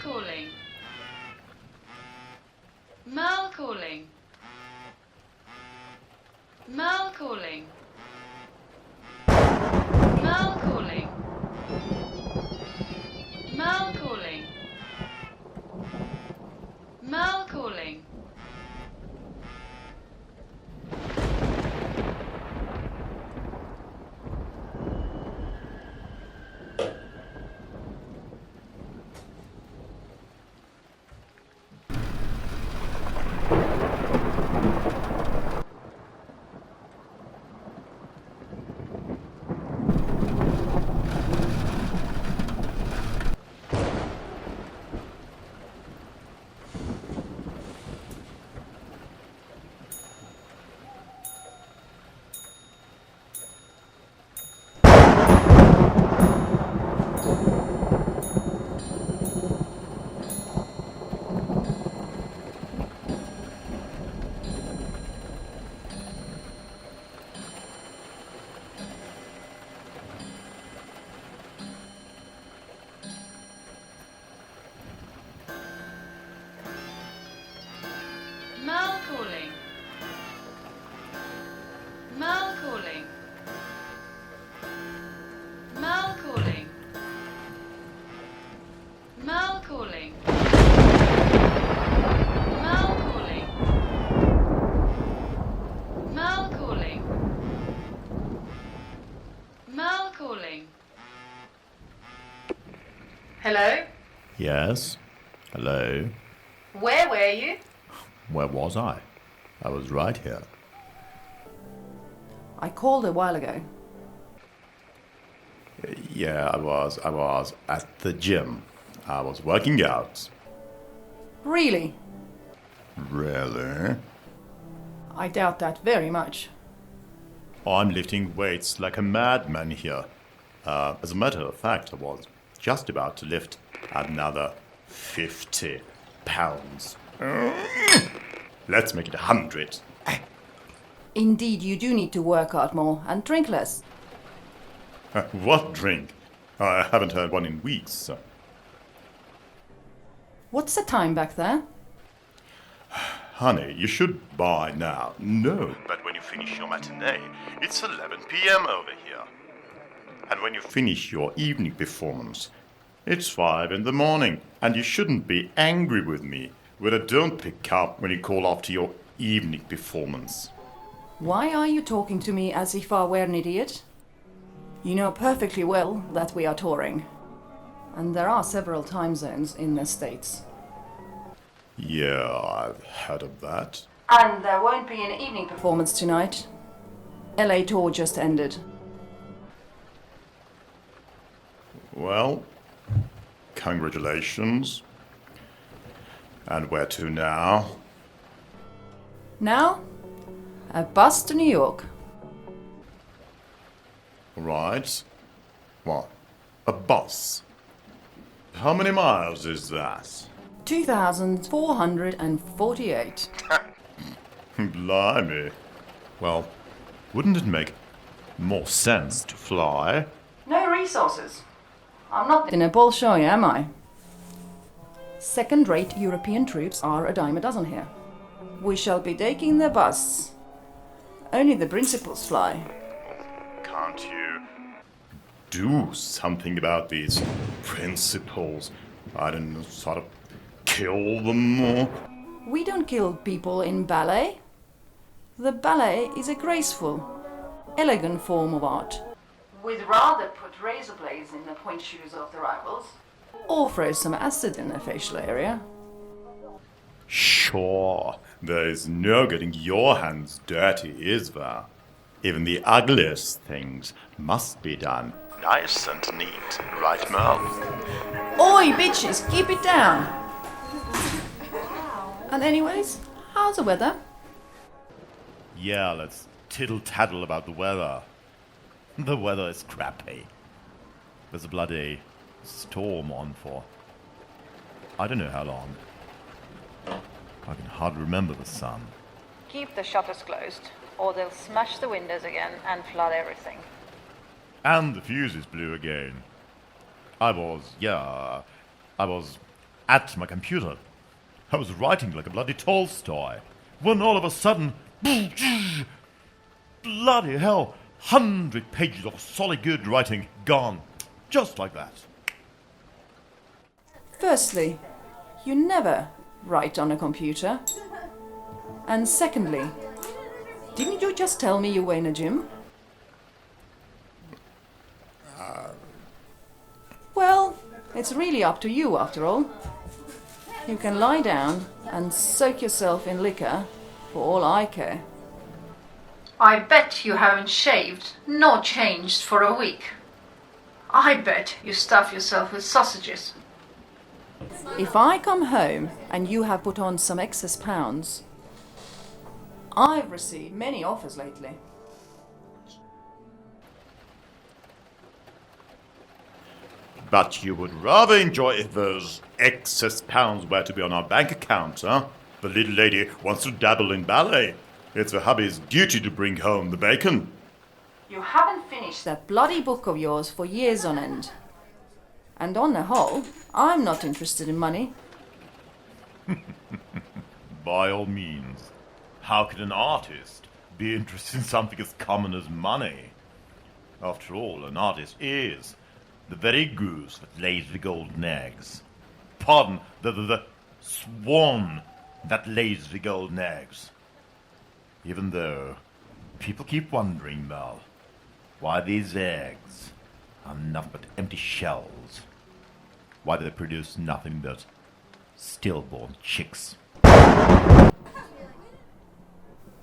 calling. Mal calling. Mal calling. Mal calling. Mal calling. Mal calling. Mal calling. Mal calling. Mal calling. Mal calling. Mal calling. Mal calling. Mal calling. Hello? Yes? Hello? Where were you? Where was I? I was right here. I called a while ago. Yeah, I was at the gym. I was working out. Really? Really? I doubt that very much. I'm lifting weights like a madman here. As a matter of fact, I was just about to lift another 50 pounds. Let's make it 100. Indeed, you do need to work out more and drink less. What drink? I haven't had one in weeks. What's the time back there? Honey, you should buy now. No, but when you finish your matinee, it's 11 p.m. over here. And when you finish your evening performance, it's 5 in the morning. And you shouldn't be angry with me when I don't pick up when you call after your evening performance. Why are you talking to me as if I were an idiot? You know perfectly well that we are touring. And there are several time zones in the States. Yeah, I've heard of that. And there won't be an evening performance tonight. LA tour just ended. Well, congratulations. And where to now? Now, a bus to New York. Right. What? A bus? How many miles is that? 2,448. Blimey. Well, wouldn't it make more sense to fly? No resources. I'm not in a Bolshoi, am I? Second-rate European troops are a dime a dozen here. We shall be taking the bus. Only the principals fly. Can't you do something about these principles? I don't know, sort of kill them or... We don't kill people in ballet. The ballet is a graceful, elegant form of art. We'd rather put razor blades in the point shoes of the rivals. Or throw some acid in their facial area. Sure, there is no getting your hands dirty, is there? Even the ugliest things must be done nice and neat, right, Merle? Oi, bitches, keep it down! And anyways, how's the weather? Yeah, let's tittle-tattle about the weather. The weather is crappy. There's a bloody storm on for I don't know how long. I can hardly remember the sun. Keep the shutters closed, or they'll smash the windows again and flood everything. And the fuses blew again. I was at my computer. I was writing like a bloody Tolstoy, when all of a sudden, bloody hell, 100 pages of solid good writing gone. Just like that. Firstly, you never write on a computer. And secondly, didn't you just tell me you were in a gym? Well, it's really up to you after all. You can lie down and soak yourself in liquor for all I care. I bet you haven't shaved nor changed for a week. I bet you stuff yourself with sausages. If I come home and you have put on some excess pounds, I've received many offers lately. But you would rather enjoy if those excess pounds were to be on our bank account, huh? The little lady wants to dabble in ballet. It's her hubby's duty to bring home the bacon. You haven't finished that bloody book of yours for years on end. And on the whole, I'm not interested in money. By all means. How could an artist be interested in something as common as money? After all, an artist is the very goose that lays the golden eggs. Pardon, the swan that lays the golden eggs. Even though people keep wondering, well, why these eggs are nothing but empty shells. Why they produce nothing but stillborn chicks.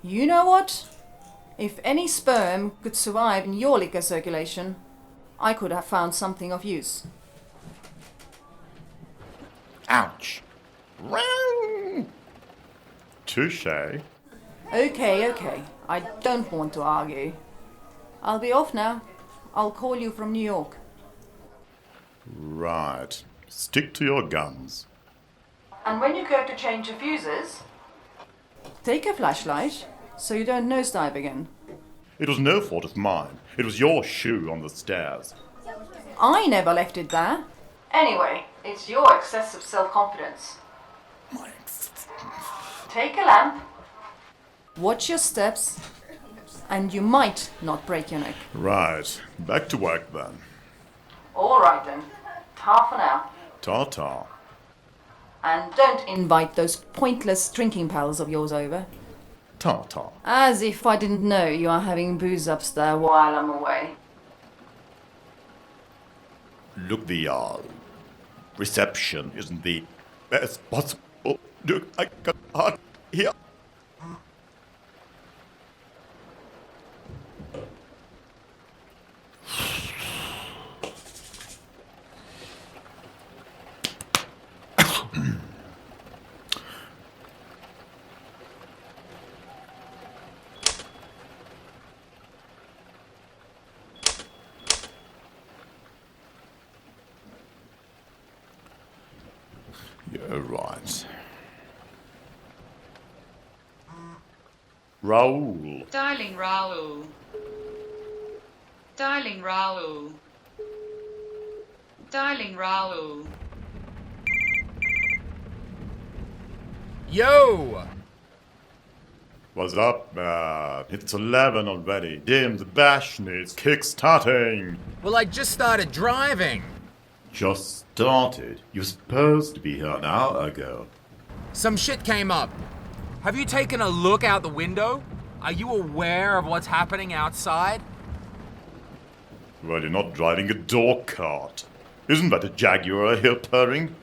You know what? If any sperm could survive in your liquor circulation, I could have found something of use. Ouch! Touché. Okay. I don't want to argue. I'll be off now. I'll call you from New York. Right. Stick to your guns. And when you go to change your fuses, take a flashlight so you don't nosedive again. It was no fault of mine. It was your shoe on the stairs. I never left it there. Anyway, it's your excessive self-confidence. Take a lamp, watch your steps, and you might not break your neck. Right. Back to work then. All right then. Ta for now. Ta-ta. And don't invite those pointless drinking pals of yours over. Ta-ta. As if I didn't know you are having booze ups there while I'm away. Look, the reception isn't the best possible. Look, I can't hear. You're right. Raul. Dialing Raul. Dialing Raul. Dialing Raul. Yo! What's up, man? It's 11 already. Damn, the bash needs kick-starting. Well, I just started driving. Just started. You're supposed to be here an hour ago. Some shit came up. Have you taken a look out the window? Are you aware of what's happening outside? Well, you're not driving a dog cart. Isn't that a Jaguar here purring?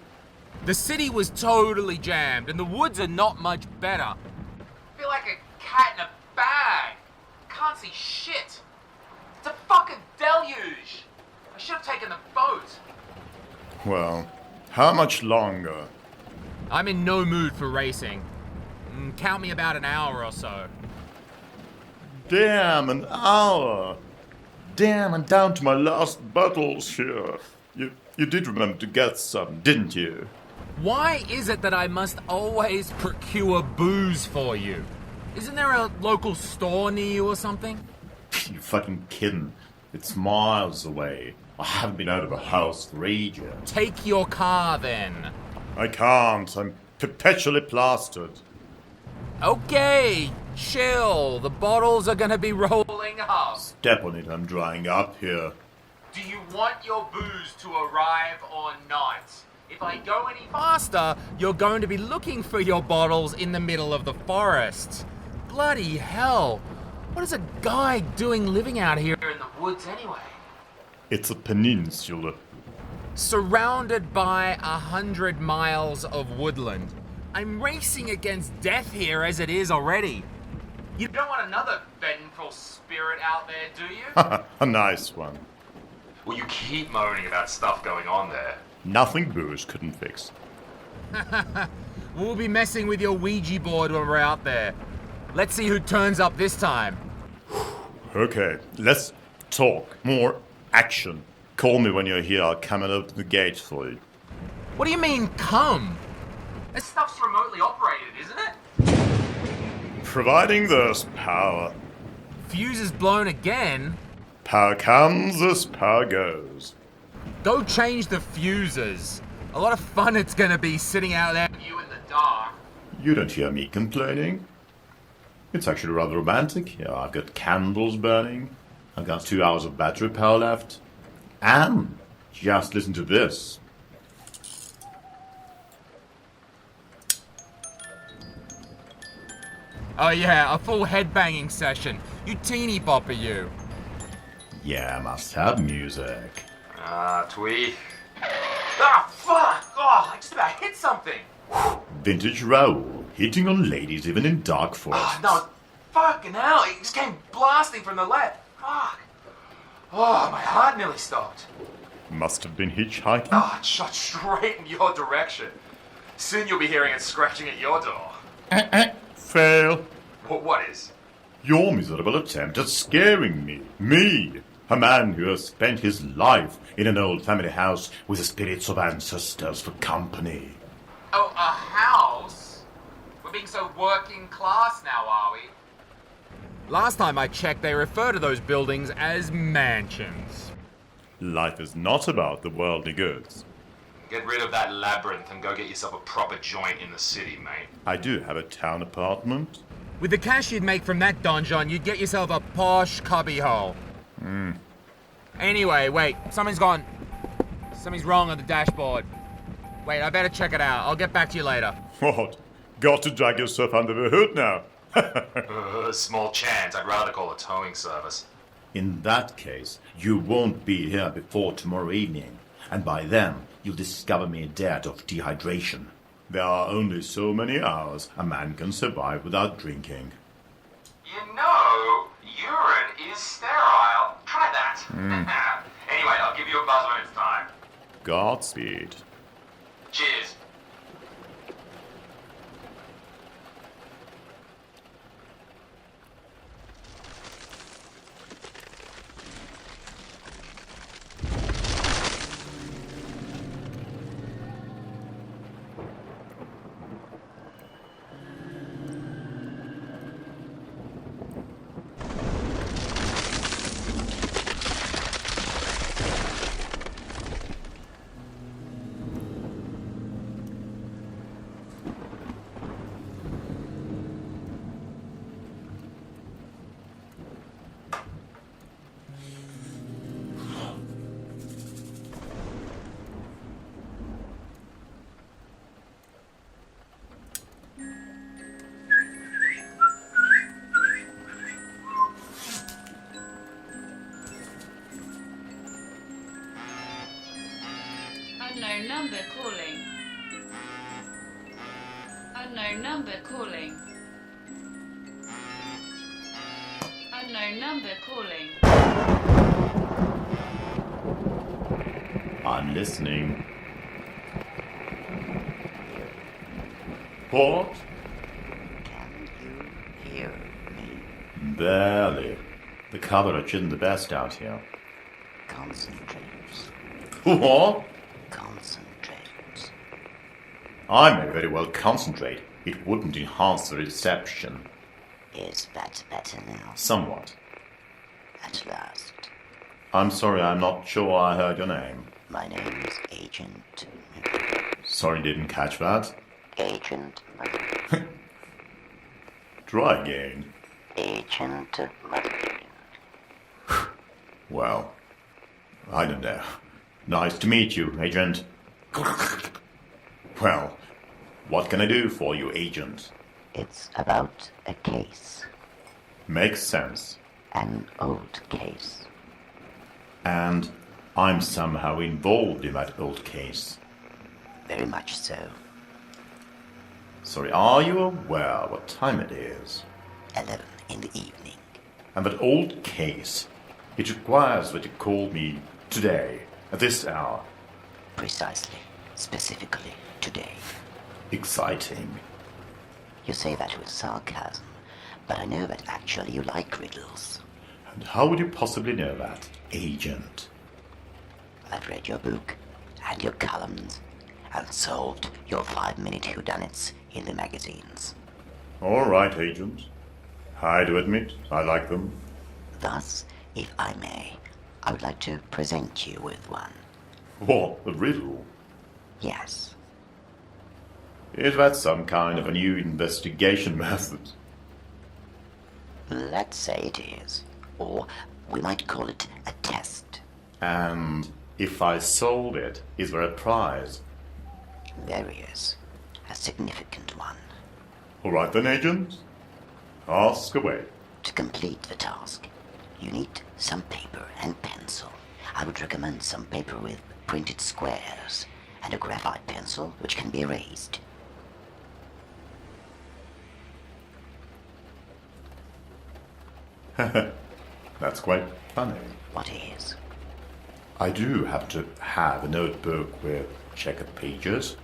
The city was totally jammed, and the woods are not much better. I feel like a cat in a bag. Can't see shit. It's a fucking deluge. I should have taken the boat. Well, how much longer? I'm in no mood for racing. Count me about an hour or so. Damn, an hour. Damn, I'm down to my last bottles here. You did remember to get some, didn't you? Why is it that I must always procure booze for you? Isn't there a local store near you or something? You fucking kidding. It's miles away. I haven't been out of the house for ages. Take your car then. I can't. I'm perpetually plastered. Okay, chill. The bottles are gonna be rolling up. Step on it, I'm drying up here. Do you want your booze to arrive or not? If I go any faster, you're going to be looking for your bottles in the middle of the forest. Bloody hell. What is a guy doing living out here in the woods anyway? It's a peninsula. Surrounded by 100 miles of woodland. I'm racing against death here as it is already. You don't want another vengeful spirit out there, do you? A nice one. Well, you keep moaning about stuff going on there. Nothing booze couldn't fix. We'll be messing with your Ouija board when we're out there. Let's see who turns up this time. Okay, let's talk. More action. Call me when you're here. I'll come and open the gate for you. What do you mean, come? This stuff's remotely operated, isn't it? Providing there's power. Fuse is blown again. Power comes as power goes. Go change the fuses. A lot of fun it's gonna be sitting out there with you in the dark. You don't hear me complaining. It's actually rather romantic here. I've got candles burning. I've got 2 hours of battery power left. And just listen to this. Oh yeah, a full headbanging session. You teeny bopper, you. Yeah, must have music. Ah, Twee. Ah, fuck! Oh, I just about hit something. Vintage Raul, hitting on ladies even in dark forests. No, fucking hell! It just came blasting from the left. Fuck! Oh, my heart nearly stopped. Must have been hitchhiking. Oh, it shot straight in your direction. Soon you'll be hearing it scratching at your door. Fail. What is? Your miserable attempt at scaring me. Me, a man who has spent his life in an old family house with the spirits of ancestors for company. Oh, a house? We're being so working class now, are we? Last time I checked, they refer to those buildings as mansions. Life is not about the worldly goods. Get rid of that labyrinth and go get yourself a proper joint in the city, mate. I do have a town apartment. With the cash you'd make from that donjon, you'd get yourself a posh cubbyhole. Anyway, wait, something's gone. Something's wrong on the dashboard. Wait, I better check it out. I'll get back to you later. What? Got to drag yourself under the hood now? Small chance. I'd rather call a towing service. In that case, you won't be here before tomorrow evening, and by then you'll discover me dead of dehydration. There are only so many hours a man can survive without drinking. You know, urine is sterile. Try that. Anyway, I'll give you a buzz when it's time. Godspeed. Cheers. Unknown number calling. Unknown number calling. Unknown number calling. I'm listening. What? Can you hear me? Barely. The coverage isn't the best out here. Concentrate. What? Concentrate. I may very well concentrate. It wouldn't enhance the reception. Is that better now? Somewhat. At last. I'm sorry, I'm not sure I heard your name. My name's Agent Sorry, didn't catch that. Agent Try again. Agent Well, I don't know. Nice to meet you, Agent. Well, what can I do for you, Agent? It's about a case. Makes sense. An old case. And I'm somehow involved in that old case. Very much so. Sorry, are you aware what time it is? 11 in the evening. And that old case, it requires that you call me today, at this hour. Precisely. Specifically today. Exciting. You say that with sarcasm, but I know that actually you like riddles. And how would you possibly know that, Agent? I've read your book and your columns and solved your 5-minute whodunits in the magazines. All right, Agent. I do admit I like them. Thus, if I may, I would like to present you with one. What, a riddle? Yes. Is that some kind of a new investigation method? Let's say it is. Or we might call it a test. And if I solve it, is there a prize? There is. A significant one. All right then, Agent. Ask away. To complete the task, you need some paper and pencil. I would recommend some paper with printed squares and a graphite pencil which can be erased. That's quite funny. What is? I do have to have a notebook with checkered pages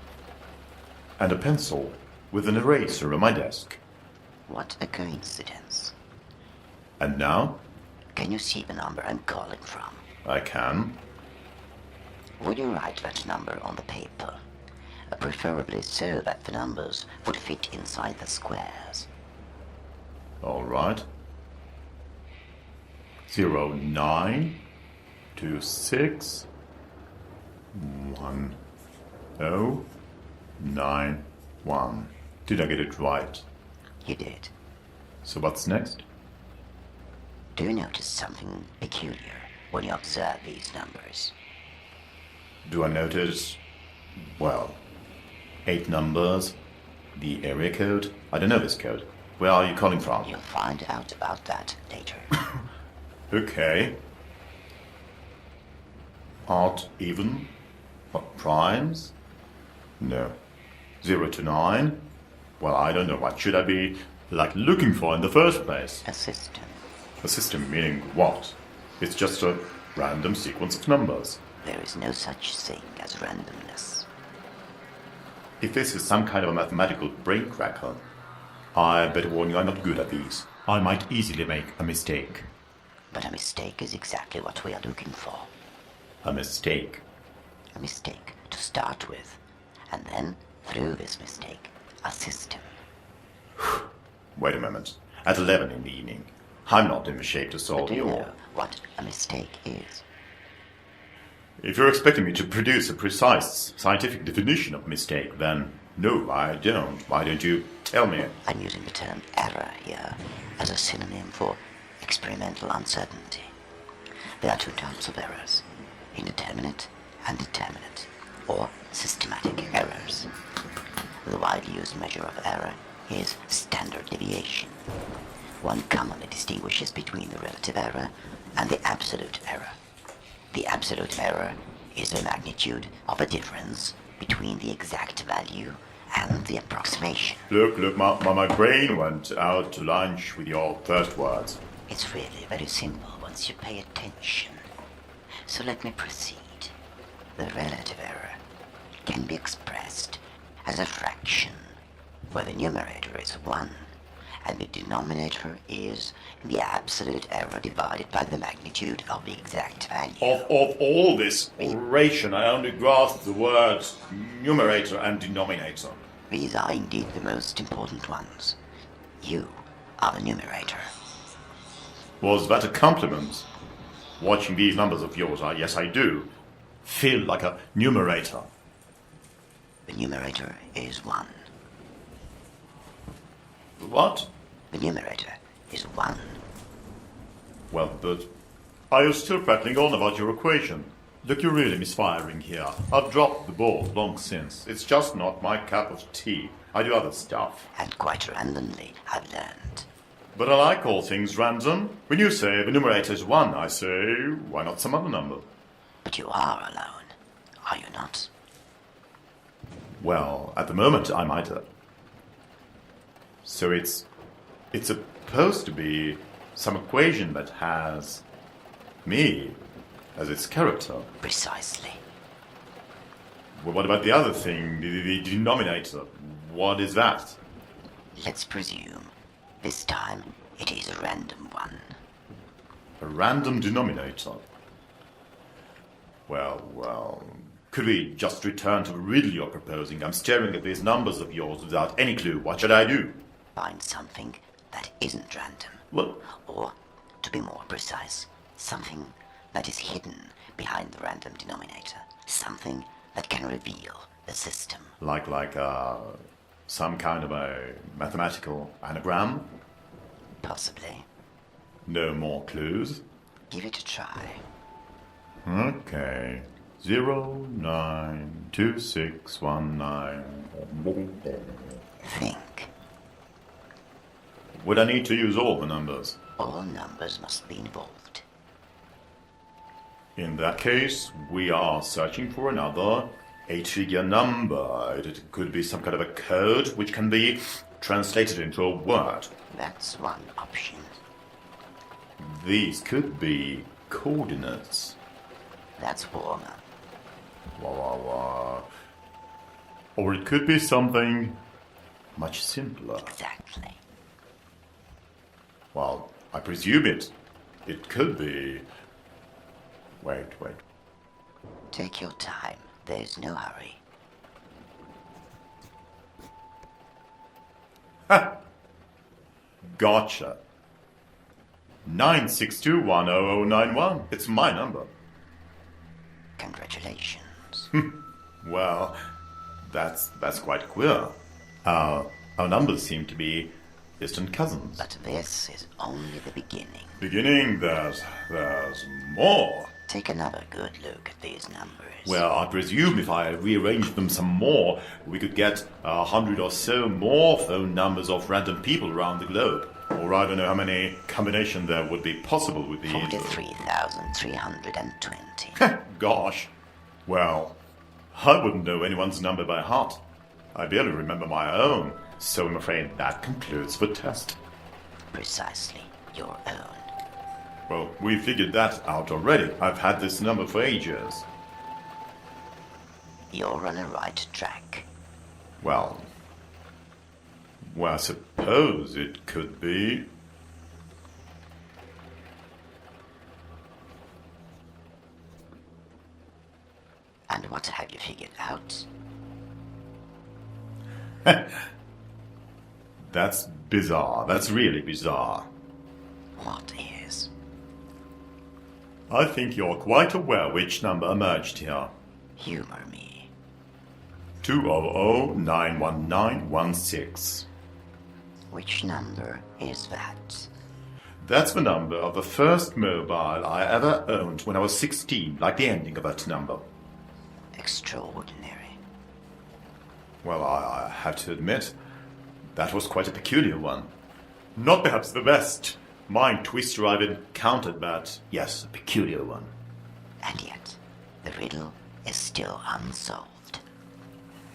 and a pencil with an eraser on my desk. What a coincidence. And now Can you see the number I'm calling from? I can. Would you write that number on the paper? Preferably so that the numbers would fit inside the squares. All right. 0926 1091. Did I get it right? You did. So what's next? Do you notice something peculiar when you observe these numbers? Do I notice, well, 8 numbers, the area code? I don't know this code. Where are you calling from? You'll find out about that later. Okay. Odd even? What primes? No. 0 to 9? Well, I don't know. What should I be, looking for in the first place? A system. A system meaning what? It's just a random sequence of numbers. There is no such thing as randomness. If this is some kind of a mathematical brain cracker, I better warn you I'm not good at these. I might easily make a mistake. But a mistake is exactly what we are looking for. A mistake? A mistake to start with, and then, through this mistake, a system. Wait a moment. At 11 in the evening. I'm not in the shape to But solve do you your... know what a mistake is? If you're expecting me to produce a precise scientific definition of mistake, then no, I don't. Why don't you tell me? I'm using the term error here as a synonym for experimental uncertainty. There are two types of errors: indeterminate and determinate, or systematic errors. The widely used measure of error is standard deviation. One commonly distinguishes between the relative error and the absolute error. The absolute error is the magnitude of a difference between the exact value and the approximation. Look, my brain went out to lunch with your first words. It's really very simple once you pay attention. So let me proceed. The relative error can be expressed as a fraction, where the numerator is 1, and the denominator is the absolute error divided by the magnitude of the exact value. Of all this oration, I only grasp the words numerator and denominator. These are indeed the most important ones. You are the numerator. Was that a compliment? Watching these numbers of yours, yes I do, feel like a numerator. The numerator is 1. What? The numerator is 1. Well, but are you still prattling on about your equation? Look, you're really misfiring here. I've dropped the ball long since. It's just not my cup of tea. I do other stuff. And quite randomly, I've learned. But I like all things random. When you say the numerator is 1, I say, why not some other number? But you are alone, are you not? Well, at the moment, I'm either. So it's supposed to be some equation that has me as its character. Precisely. Well, what about the other thing, the denominator? What is that? Let's presume this time it is a random one. A random denominator? Well, could we just return to the riddle you're proposing? I'm staring at these numbers of yours without any clue. What should I do? Find something that isn't random. Well, Or, to be more precise, something that is hidden behind the random denominator. Something that can reveal the system. like some kind of a mathematical anagram? Possibly. No more clues? Give it a try. Okay. 092619. Think. Would I need to use all the numbers? All numbers must be involved. In that case, we are searching for another 8-figure number. It could be some kind of a code which can be translated into a word. That's one option. These could be coordinates. That's warmer. Or it could be something much simpler. Exactly. Well, I presume it could be... Wait. Take your time. There's no hurry. Gotcha. 962100091. It's my number. Congratulations. Well, that's quite queer. Our numbers seem to be distant cousins. But this is only the beginning. Beginning, there's more. Take another good look at these numbers. Well, I presume if I rearrange them some more, we could get 100 or so more phone numbers of random people around the globe. Or I don't know how many combinations there would be possible with these. 43,320. Gosh. Well, I wouldn't know anyone's number by heart. I barely remember my own, so I'm afraid that concludes the test. Precisely your own. Well, we figured that out already. I've had this number for ages. You're on the right track. Well, I suppose it could be. And what have you figured out? That's bizarre. That's really bizarre. What is? I think you're quite aware which number emerged here. Humor me. 200-91916. Which number is that? That's the number of the first mobile I ever owned when I was 16, like the ending of that number. Extraordinary. Well, I have to admit, that was quite a peculiar one. Not perhaps the best mind twister I've encountered, but yes, a peculiar one. And yet, the riddle is still unsolved.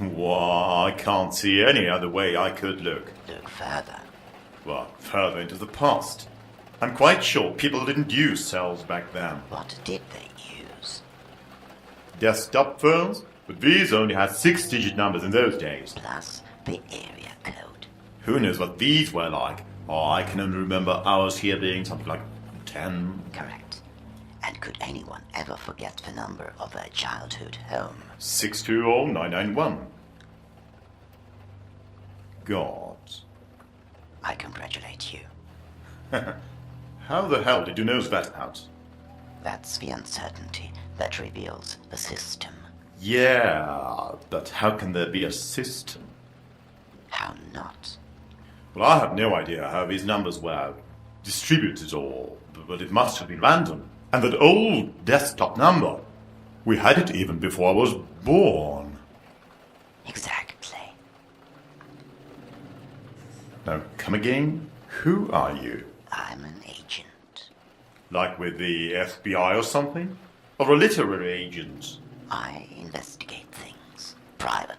Well, I can't see any other way I could look. Look further. Well, further into the past. I'm quite sure people didn't use cells back then. What did they use? Desktop phones? But these only had 6-digit numbers in those days. Plus the area code. Who knows what these were like? Oh, I can only remember ours here being something like 10. Correct. And could anyone ever forget the number of their childhood home? 620991. God. I congratulate you. How the hell did you nose that out? That's the uncertainty that reveals the system. Yeah, but how can there be a system? How not? Well, I have no idea how these numbers were distributed but it must have been random. And that old desktop number, we had it even before I was born. Exactly. Now, come again? Who are you? I'm an agent. Like with the FBI or something? Or a literary agent? I investigate things privately.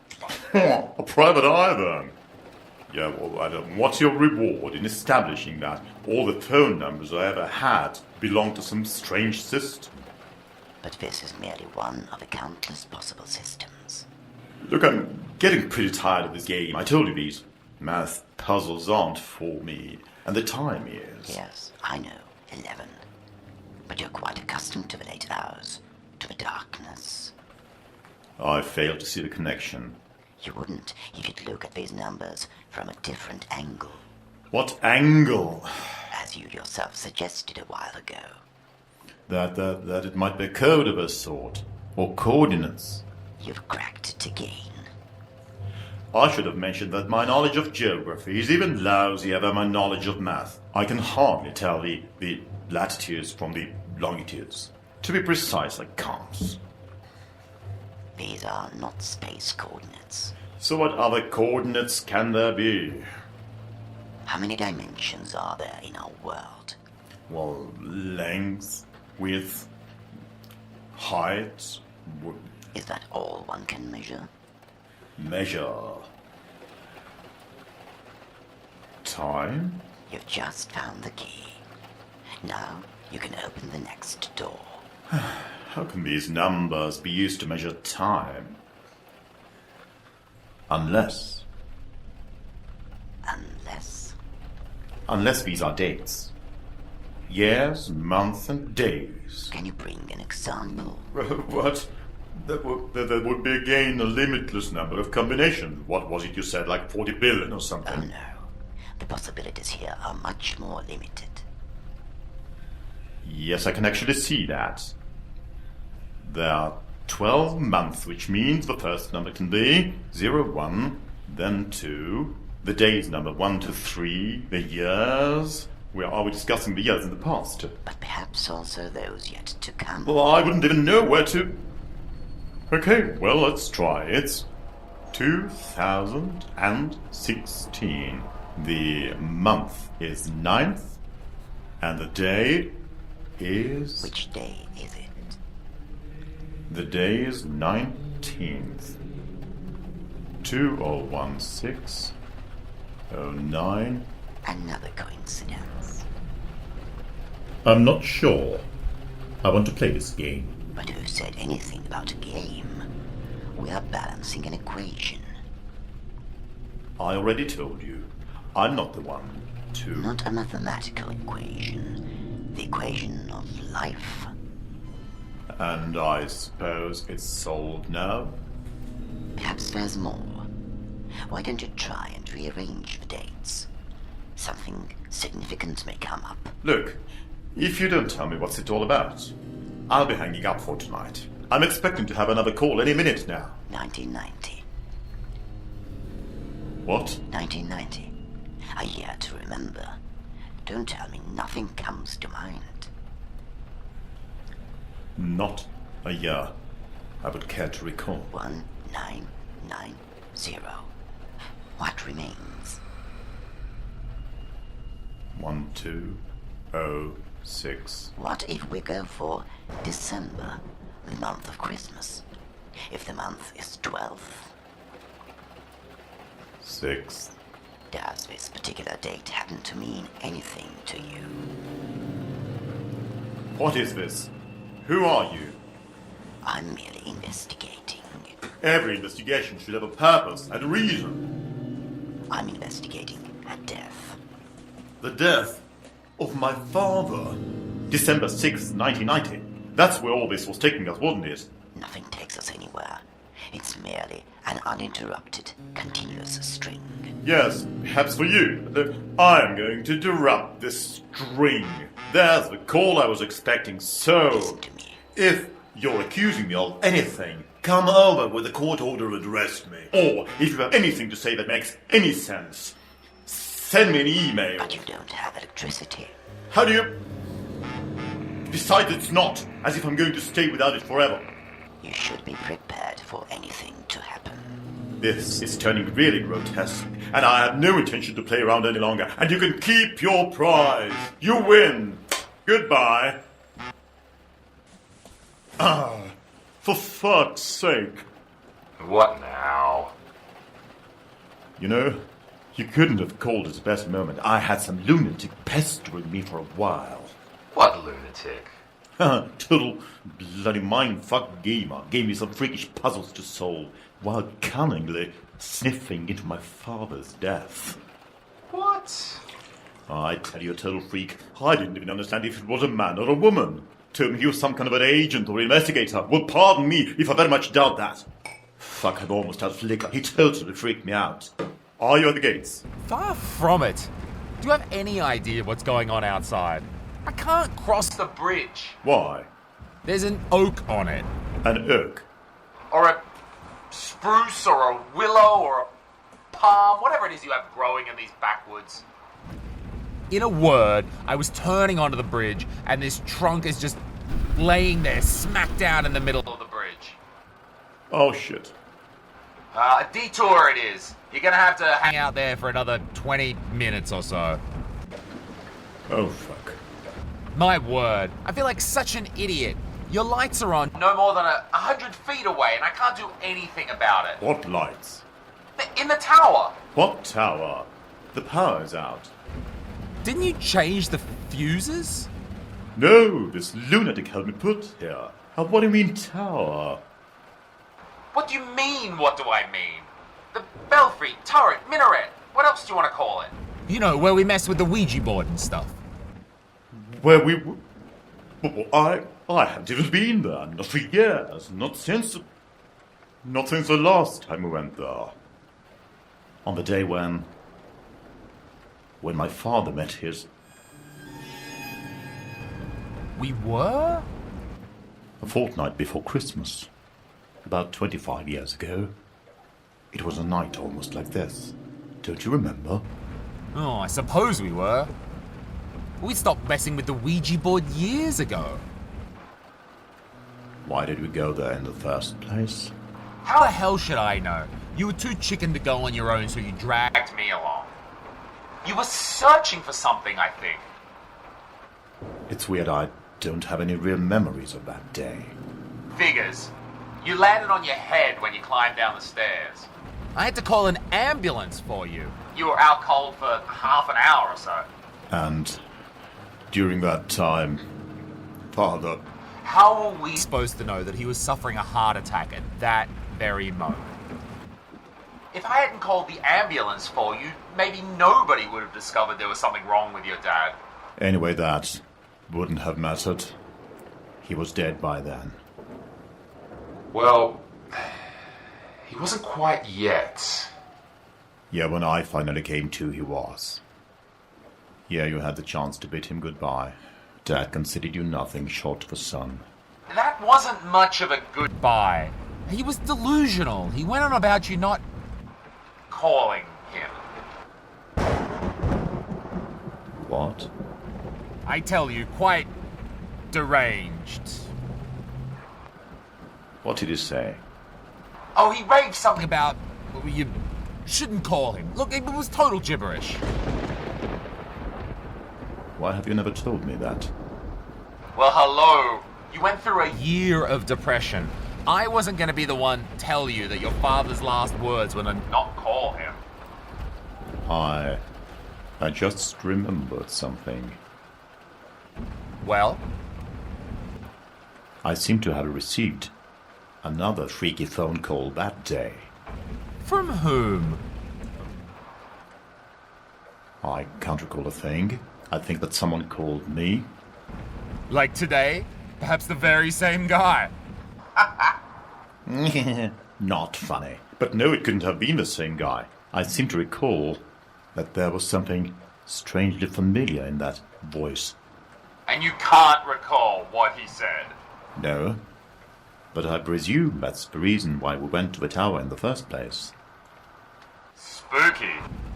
A private eye then? Yeah, well, what's your reward in establishing that all the phone numbers I ever had belong to some strange system? But this is merely one of the countless possible systems. Look, I'm getting pretty tired of this game. I told you these math puzzles aren't for me, and the time is. Yes, I know, 11. But you're quite accustomed to the late hours, to the darkness. I fail to see the connection. You wouldn't if you'd look at these numbers from a different angle, What angle? as you yourself suggested a while ago. That it might be a code of a sort, or coordinates. You've cracked it again. I should have mentioned that my knowledge of geography is even lousier than my knowledge of math. I can hardly tell the latitudes from the longitudes. To be precise, I can't. These are not space coordinates. So what other coordinates can there be? How many dimensions are there in our world? Well, length, width, height, Is that all one can measure? measure, time. You've just found the key. Now you can open the next door. How can these numbers be used to measure time? Unless these are dates. Years, months, and days. Can you bring an example? What? There would be again a limitless number of combinations. What was it you said, like 40 billion or Oh something? no. The possibilities here are much more limited. Yes, I can actually see that. There are 12 months, which means the first number can be 0, 1, then 2, the days number 1 to 3, the years. Where are we discussing the years in the past? But perhaps also those yet to come. Well, I wouldn't even know where to... Okay, well, let's try. It's 2016. The month is 9th, and the day is... Which day is it? The day is 19th. 201609. Another coincidence. I'm not sure. I want to play this game. But who said anything about a game? We are balancing an equation. I already told you. I'm not the one to... Not a mathematical equation. The equation of life. And I suppose it's solved now? Perhaps there's more. Why don't you try and rearrange the dates? Something significant may come up. Look, if you don't tell me what's it all about, I'll be hanging up for tonight. I'm expecting to have another call any minute now. 1990. What? 1990. A year to remember. Don't tell me nothing comes to mind. Not a year I would care to recall. 1990. What remains? 1206. What if we go for December, the month of Christmas? If the month is 12th, 6th. does this particular date happen to mean anything to you? What is this? Who are you? I'm merely investigating. Every investigation should have a purpose and a reason. I'm investigating a death. The death of my father. December 6th, 1990. That's where all this was taking us, wasn't it? Nothing takes us anywhere. It's merely an uninterrupted, continuous string. Yes, perhaps for you. I'm going to interrupt this string. There's the call I was expecting, so... Listen to me. If you're accusing me of anything, come over with a court order and arrest me. Or, if you have anything to say that makes any sense, send me an email. But you don't have electricity. How do you... Besides, it's not as if I'm going to stay without it forever. You should be prepared for anything to happen. This is turning really grotesque, and I have no intention to play around any longer, and you can keep your prize. You win. Goodbye. Ah, for fuck's sake. What now? You know, you couldn't have called it the best moment. I had some lunatic pestering me for a while. What lunatic? Total bloody mindfuck gamer gave me some freakish puzzles to solve while cunningly sniffing into my father's death. What? I tell you, a total freak. I didn't even understand if it was a man or a woman. Told me he was some kind of an agent or investigator. Well, pardon me if I very much doubt that. Fuck, I've almost had flicker. He totally freaked me out. Are you at the gates? Far from it. Do you have any idea what's going on outside? I can't cross The bridge. Why? There's an oak on it. An oak. Or a spruce or a willow or a palm, whatever it is you have growing in these backwoods. In a word, I was turning onto the bridge, and this trunk is just laying there, smack down in the middle of the bridge. Oh, shit. A detour it is. You're gonna have to hang out there for another 20 minutes or so. Oh, fuck. My word, I feel like such an idiot. Your lights are on No more than 100 feet away, and I can't do anything about it. What lights? In the tower. What tower? The power's out. Didn't you change the fuses? No, this lunatic had me put here. What do you mean tower? What do you mean, what do I mean? The belfry, turret, minaret. What else do you want to call it? You know, where we mess with the Ouija board and stuff. Where we... I haven't even been there. Not for years. Not since the last time we went there. On the day when my father met his... We were? A fortnight before Christmas. About 25 years ago. It was a night almost like this. Don't you remember? Oh, I suppose we were. We stopped messing with the Ouija board years ago. Why did we go there in the first place? How the hell should I know? You were too chicken to go on your own, so you dragged Me along. You were searching for something, I think. It's weird I don't have any real memories of that day. Figures. You landed on your head when you climbed down the stairs. I had to call an ambulance for you. You were out cold for half an hour or so. And during that time, Father... How were we Supposed to know that he was suffering a heart attack at that very moment. If I hadn't called the ambulance for you, maybe nobody would have discovered there was something wrong with your dad. Anyway, that wouldn't have mattered. He was dead by then. Well, he wasn't quite yet. Yeah, when I finally came to, he was. Yeah, you had the chance to bid him goodbye. Dad considered you nothing short of a son. That wasn't much of a good Goodbye. He was delusional. He went on about you not... calling him. What? I tell you, quite deranged. What did he say? Oh, he raved something About... You shouldn't call him. Look, it was total gibberish. Why have you never told me that? Well, hello. You went through a Year of depression. I wasn't going to be the one to tell you that your father's last words were to not call him. I just remembered something. Well, I seem to have received another freaky phone call that day. from whom? I can't recall a thing. I think that someone called me. Like today? Perhaps the very same guy. Not funny. But no, it couldn't have been the same guy. I seem to recall that there was something strangely familiar in that voice. And you can't recall what he said. No, But I presume that's the reason why we went to the tower in the first place. Spooky.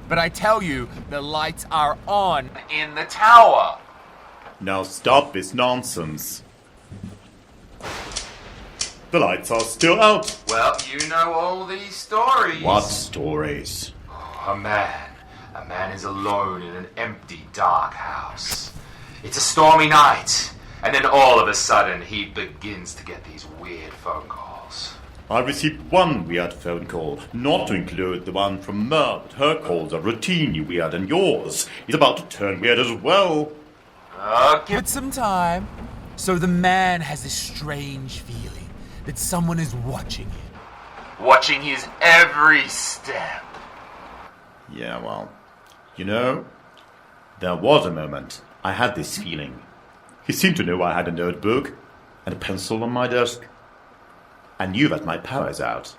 But I tell you, the lights are on. In the tower. Now stop this nonsense. The lights are still out. Well, you know all these stories. What stories? A man is alone in an empty, dark house. It's a stormy night, and then all of a sudden he begins to get these weird phone calls. I received one weird phone call, not to include the one from Mart. Her calls are routinely weird, and yours is about to turn weird as well. Give it some time. So the man has this strange feeling that someone is watching him. Watching his every step. Yeah, well, you know, there was a moment I had this feeling. He seemed to know I had a notebook and a pencil on my desk. I knew that my power's out,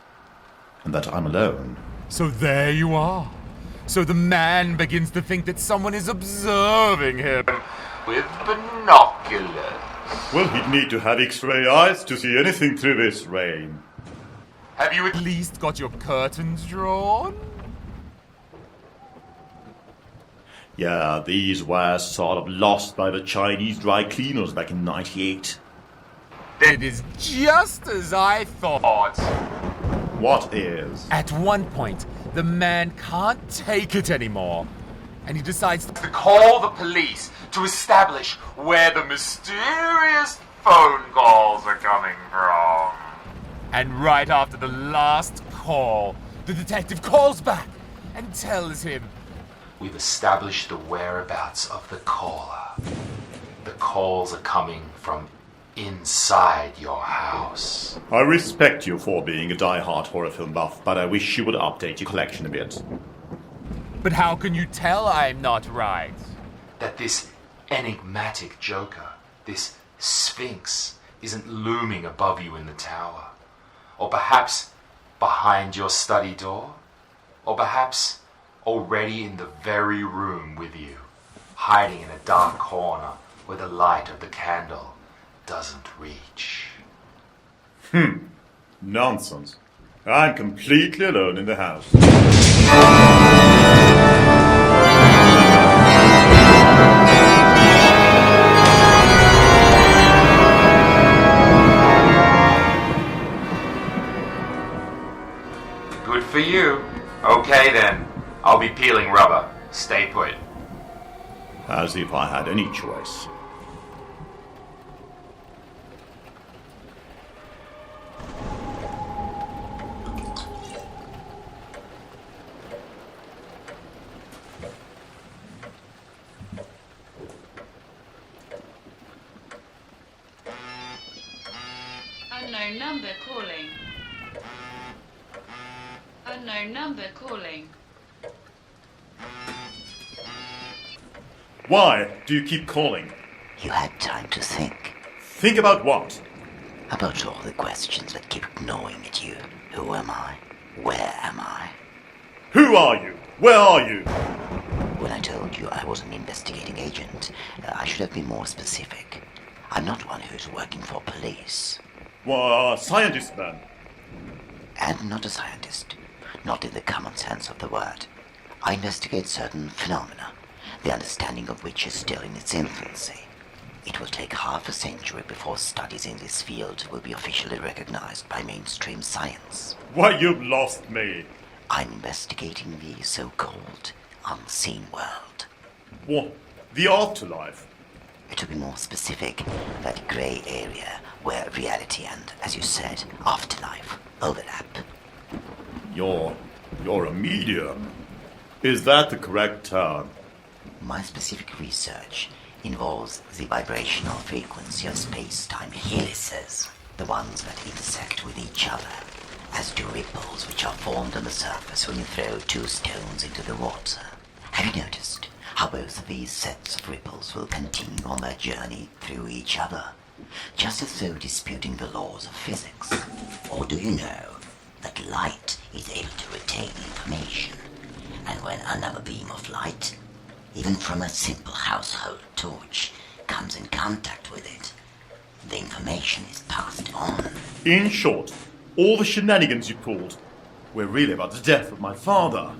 and that I'm alone. So there you are. So the man begins to think that someone is observing him. With binoculars. Well, he'd need to have X-ray eyes to see anything through this rain. Have you At least got your curtains drawn? Yeah, these were sort of lost by the Chinese dry cleaners back in '98. It is just as I thought. What is? At one point, the man can't take it anymore, and he decides to to call the police to establish where the mysterious phone calls are coming from? And right after the last call, the detective calls back and tells him, We've established the whereabouts of the caller. The calls are coming from inside your house. I respect you for being a die-hard horror film buff, but I wish you would update your collection a bit. but how can you tell I'm not right? That this enigmatic joker, this sphinx, isn't looming above you in the tower. Or perhaps behind your study door. Or perhaps already in the very room with you, hiding in a dark corner where the light of the candle doesn't reach. Nonsense. I'm completely alone in the house. Good for you. Okay then, I'll be peeling rubber. Stay put. As if I had any choice. Unknown number calling. Unknown number calling. Why do you keep calling? You had time to think Think about what? about all the questions that keep gnawing at you. Who am I? Where am I? Who are you? Where are you? When I told you I was an investigating agent, I should have been more specific. I'm not one who's working for police. Well, scientist man. And not a scientist. Not in the common sense of the word. I investigate certain phenomena, the understanding of which is still in its infancy. It will take half a century before studies in this field will be officially recognized by mainstream science. Why, you've lost me. I'm investigating the so-called unseen world. What? The afterlife? To be more specific, that grey area where reality and, as you said, afterlife overlap. You're a medium. Is that the correct term? My specific research involves the vibrational frequency of space-time helices, the ones that intersect with each other, as do ripples which are formed on the surface when you throw two stones into the water. Have you noticed how both of these sets of ripples will continue on their journey through each other, just as though disputing the laws of physics? Or do you know that light is able to retain information, and when another beam of light, even from a simple household torch, comes in contact with it, The information is passed on. In short, all the shenanigans you pulled were really about the death of my father.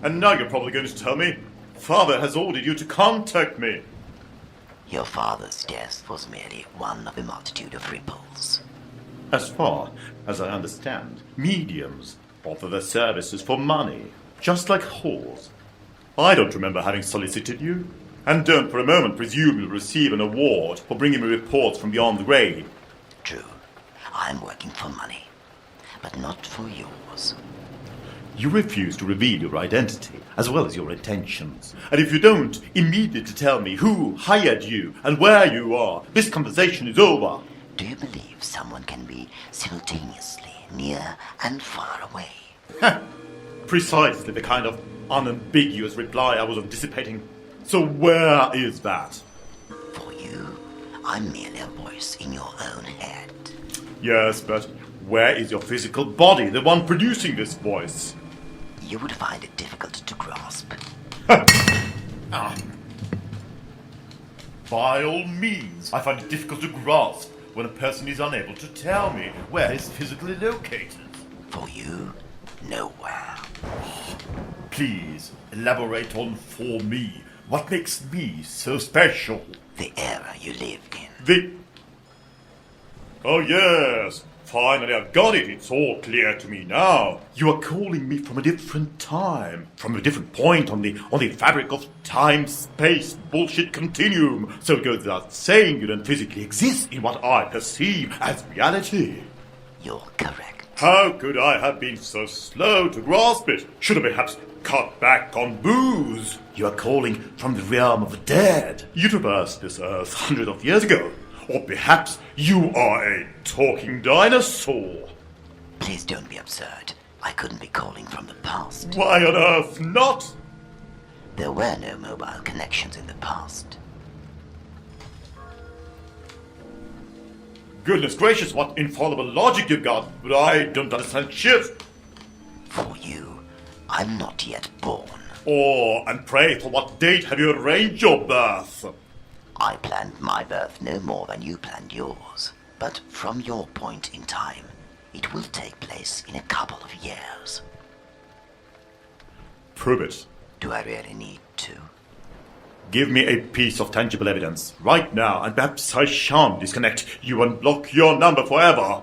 And now you're probably going to tell me Father has ordered you to contact me. Your father's death was merely one of a multitude of ripples. As far as I understand, mediums offer their services for money, just like whores. I don't remember having solicited you, and don't for a moment presume you'll receive an award for bringing me reports from beyond the grave. True, I'm working for money, but not for yours. You refuse to reveal your identity, as well as your intentions. And if you don't immediately tell me who hired you and where you are, this conversation is over. Do you believe someone can be simultaneously near and far away? Precisely the kind of unambiguous reply I was anticipating. So where is that? For you, I'm merely a voice in your own head. Yes, but where is your physical body, the one producing this voice? You would find it difficult to grasp. By all means, I find it difficult to grasp when a person is unable to tell me where he's physically located. For you, nowhere. Please, elaborate on for me. What makes me so special? The era you live in. Oh yes, finally I've got it. It's all clear to me now. You are calling me from a different time, from a different point on the fabric of time-space bullshit continuum. So it goes without saying you don't physically exist in what I perceive as reality. You're correct. How could I have been so slow to grasp it? Should have perhaps cut back on booze. You are calling from the realm of the dead. You traversed this earth hundreds of years ago. Or perhaps you are a talking dinosaur. Please don't be absurd. I couldn't be calling from the past. Why on earth not? There were no mobile connections in the past. Goodness gracious, what infallible logic you've got, but I don't understand shit. For you, I'm not yet born. Oh, and pray, for what date have you arranged your birth? I planned my birth no more than you planned yours. But from your point in time, it will take place in a couple of years. Prove it. Do I really need to? Give me a piece of tangible evidence, right now, and perhaps I shan't disconnect you and block your number forever.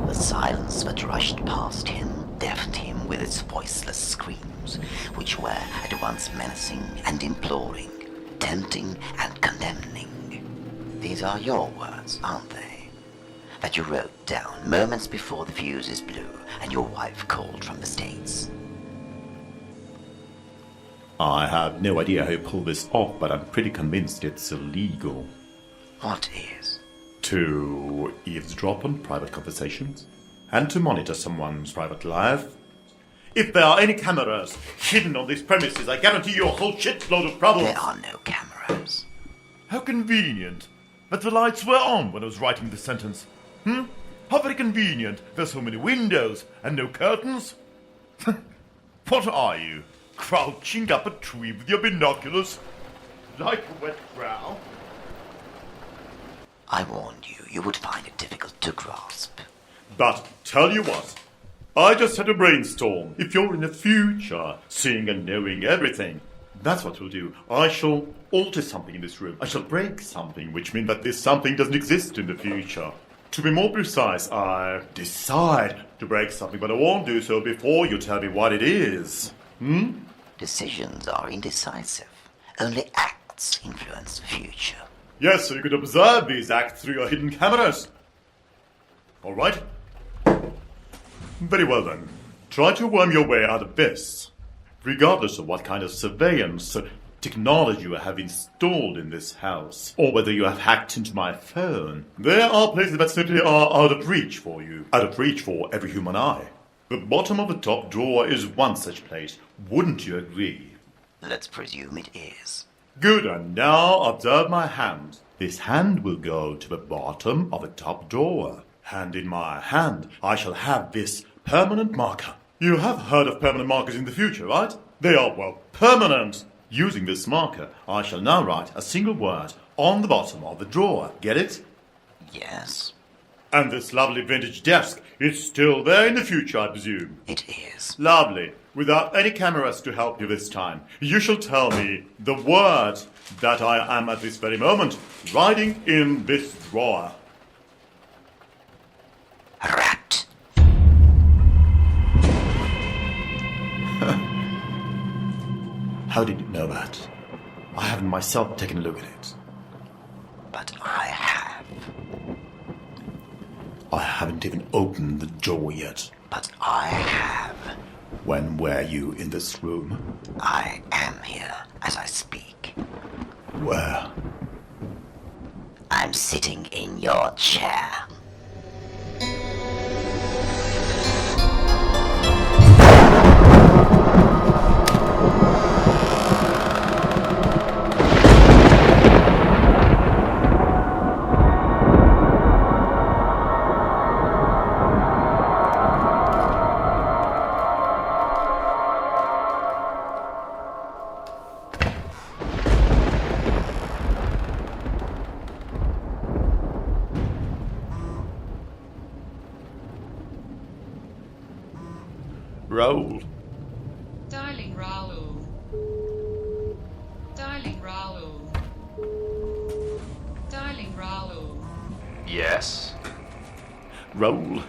The silence that rushed past him deafened him with its voiceless screams, which were at once menacing and imploring, tempting and condemning. These are your words, aren't they? That you wrote down moments before the fuses blew and your wife called from the States. I have no idea how you pull this off, but I'm pretty convinced it's illegal. What is? To eavesdrop on private conversations and to monitor someone's private life. If there are any cameras hidden on these premises, I guarantee you a whole shitload of problems. There are no cameras. How convenient that the lights were on when I was writing the sentence. How very convenient. There's so many windows and no curtains. What are you? Crouching up a tree with your binoculars? Like a wet brow? I warned you, you would find it difficult to grasp. But tell you what, I just had a brainstorm. If you're in the future, seeing and knowing everything, that's what we'll do. I shall alter something in this room. I shall break something, which means that this something doesn't exist in the future. To be more precise, I decide to break something, but I won't do so before you tell me what it is. Decisions are indecisive. Only acts influence the future. Yes, so you could observe these acts through your hidden cameras. All right. Very well then. Try to worm your way out of this. Regardless of what kind of surveillance technology you have installed in this house, or whether you have hacked into my phone, there are places that simply are out of reach for you. Out of reach for every human eye. The bottom of the top drawer is one such place. Wouldn't you agree? Let's presume it is. Good, and now observe my hand. This hand will go to the bottom of the top drawer. And in my hand, I shall have this Permanent marker. You have heard of permanent markers in the future, right? They are, well, permanent. Using this marker, I shall now write a single word on the bottom of the drawer. Get it? Yes, And this lovely vintage desk is still there in the future, I presume. it is. Lovely. Without any cameras to help you this time, you shall tell me the word that I am at this very moment writing in this drawer. Rat. How did you know that? I haven't myself taken a look at it. But I have. I haven't even opened the door yet. But I have. When were you in this room? I am here as I speak. Where? I'm sitting in your chair. Raul. Dialing Raul. Dialing Raul. Dialing Raul. Yes, Raul.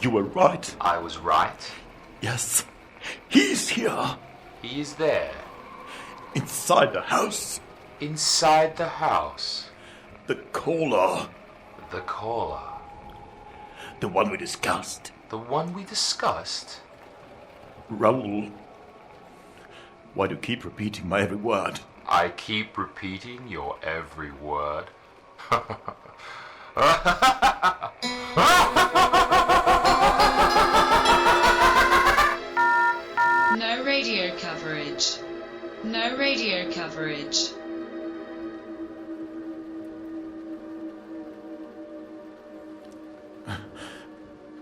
You were right. I was right. Yes. He's here. He is there. Inside the house. Inside the house. The caller. The caller. The one we discussed. The one we discussed? Raul. Why do you keep repeating my every word? I keep repeating your every word. No radio coverage. No radio coverage.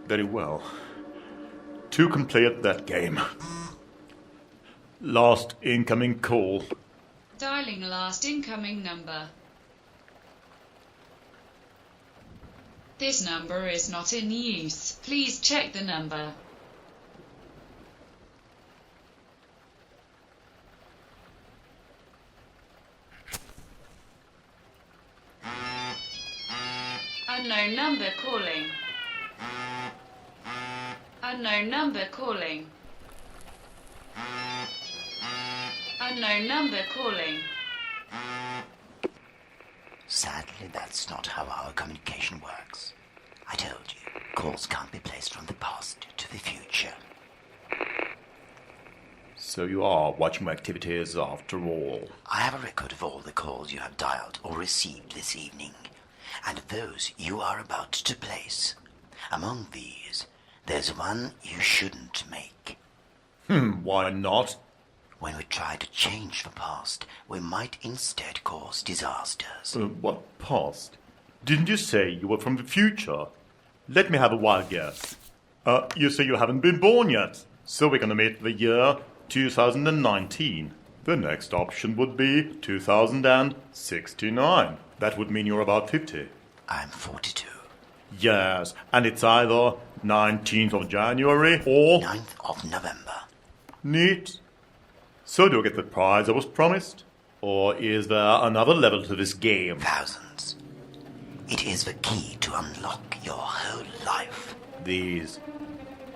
Very well. Two can play at that game. Last incoming call. Dialing last incoming number. This number is not in use. Please check the number. Unknown number calling. Unknown number calling. Unknown number calling. Sadly, that's not how our communication works. I told you, calls can't be placed from the past to the future. So you are watching my activities after all. I have a record of all the calls you have dialed or received this evening, and of those you are about to place. Among these, there's one you shouldn't make. Why not? When we try to change the past, we might instead cause disasters. What past? Didn't you say you were from the future? Let me have a wild guess. You say you haven't been born yet, so we're gonna meet the year 2019. The next option would be 2069. That would mean you're about 50. I'm 42. Yes, and it's either 19th of January or... 9th of November. Neat. So do I get the prize I was promised? Or is there another level to this game? Thousands. It is the key to unlock your whole life. These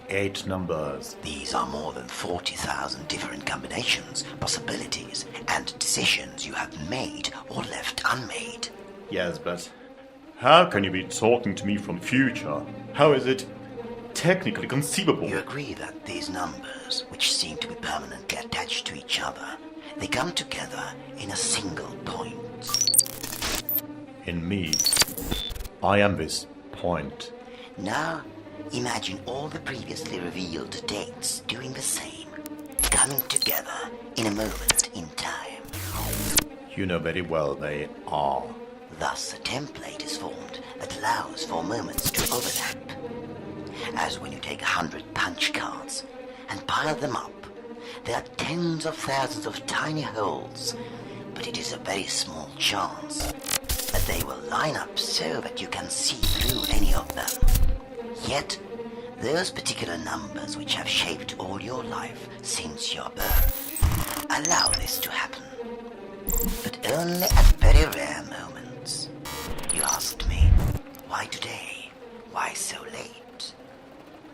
8 numbers. These are more than 40,000 different combinations, possibilities, and decisions you have made or left unmade. Yes, but how can you be talking to me from future? How is it technically conceivable? You agree that these numbers, which seem to be permanently attached to each other, they come together in a single point. In me, I am this point. Now, imagine all the previously revealed dates doing the same, coming together in a moment in time. You know very well they are. Thus, a template is formed that allows for moments to overlap. as when you take 100 punch cards and pile them up. There are tens of thousands of tiny holes, but it is a very small chance that they will line up so that you can see through any of them. Yet, those particular numbers which have shaped all your life since your birth allow this to happen. But only at very rare moments. You asked me, why today? Why so late?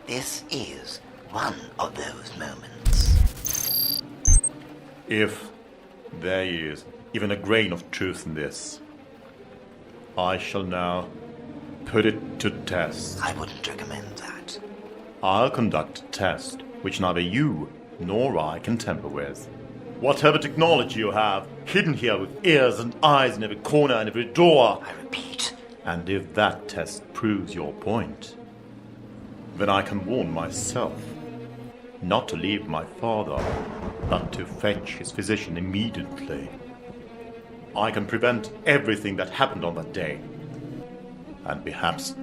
This is one of those moments. If there is even a grain of truth in this, I shall now put it to test. I wouldn't recommend that. I'll conduct a test which neither you nor I can tamper with. Whatever technology you have, hidden here with ears and eyes in every corner and every door. I repeat. And if that test proves your point, then I can warn myself not to leave my father, but to fetch his physician immediately. I can prevent everything that happened on that day. And perhaps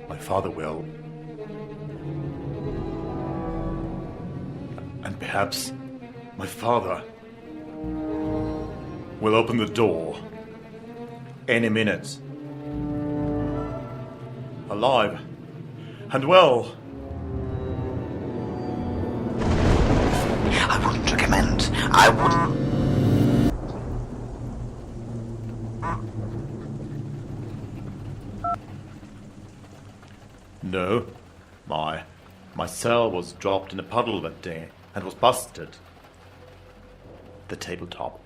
my father will. And perhaps my father will open the door any minute. Alive and well. I wouldn't recommend. I wouldn't. No, my cell was dropped in a puddle that day and was busted. The tabletop.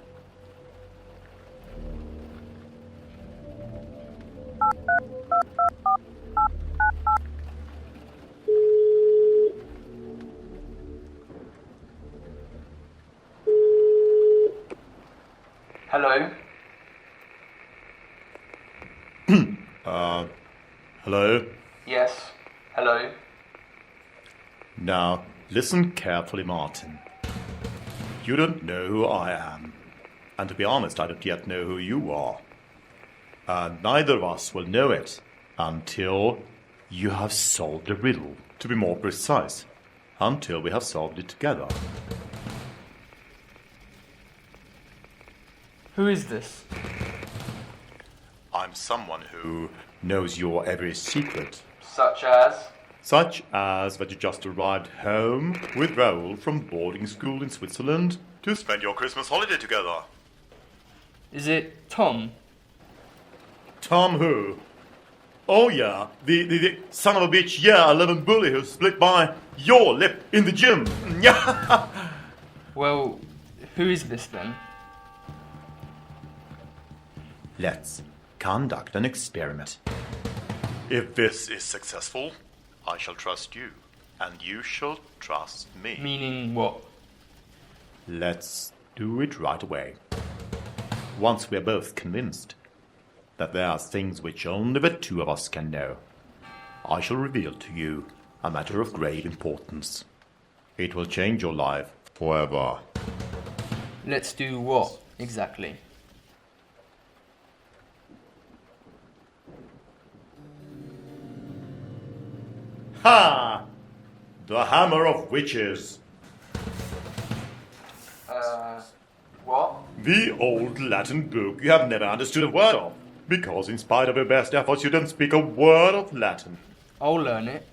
Hello? Hello? Yes. Hello? Now, listen carefully, Martin. You don't know who I am. And to be honest, I don't yet know who you are. Neither of us will know it until you have solved the riddle. To be more precise, until we have solved it together. Who is this? I'm someone who knows your every secret. Such as? Such as that you just arrived home with Raul from boarding school in Switzerland to spend your Christmas holiday together. Is it Tom? Tom who? Oh yeah, the son of a bitch, yeah, 11 bully who split by your lip in the gym. Well, who is this then? Let's conduct an experiment. If this is successful, I shall trust you, and you shall trust me. Meaning what? Let's do it right away. Once we are both convinced that there are things which only the two of us can know, I shall reveal to you a matter of grave importance. It will change your life forever. Let's do what, exactly? Ha! The Hammer of Witches. What? The old Latin book you have never understood a word of, because in spite of your best efforts you don't speak a word of Latin. I'll learn it.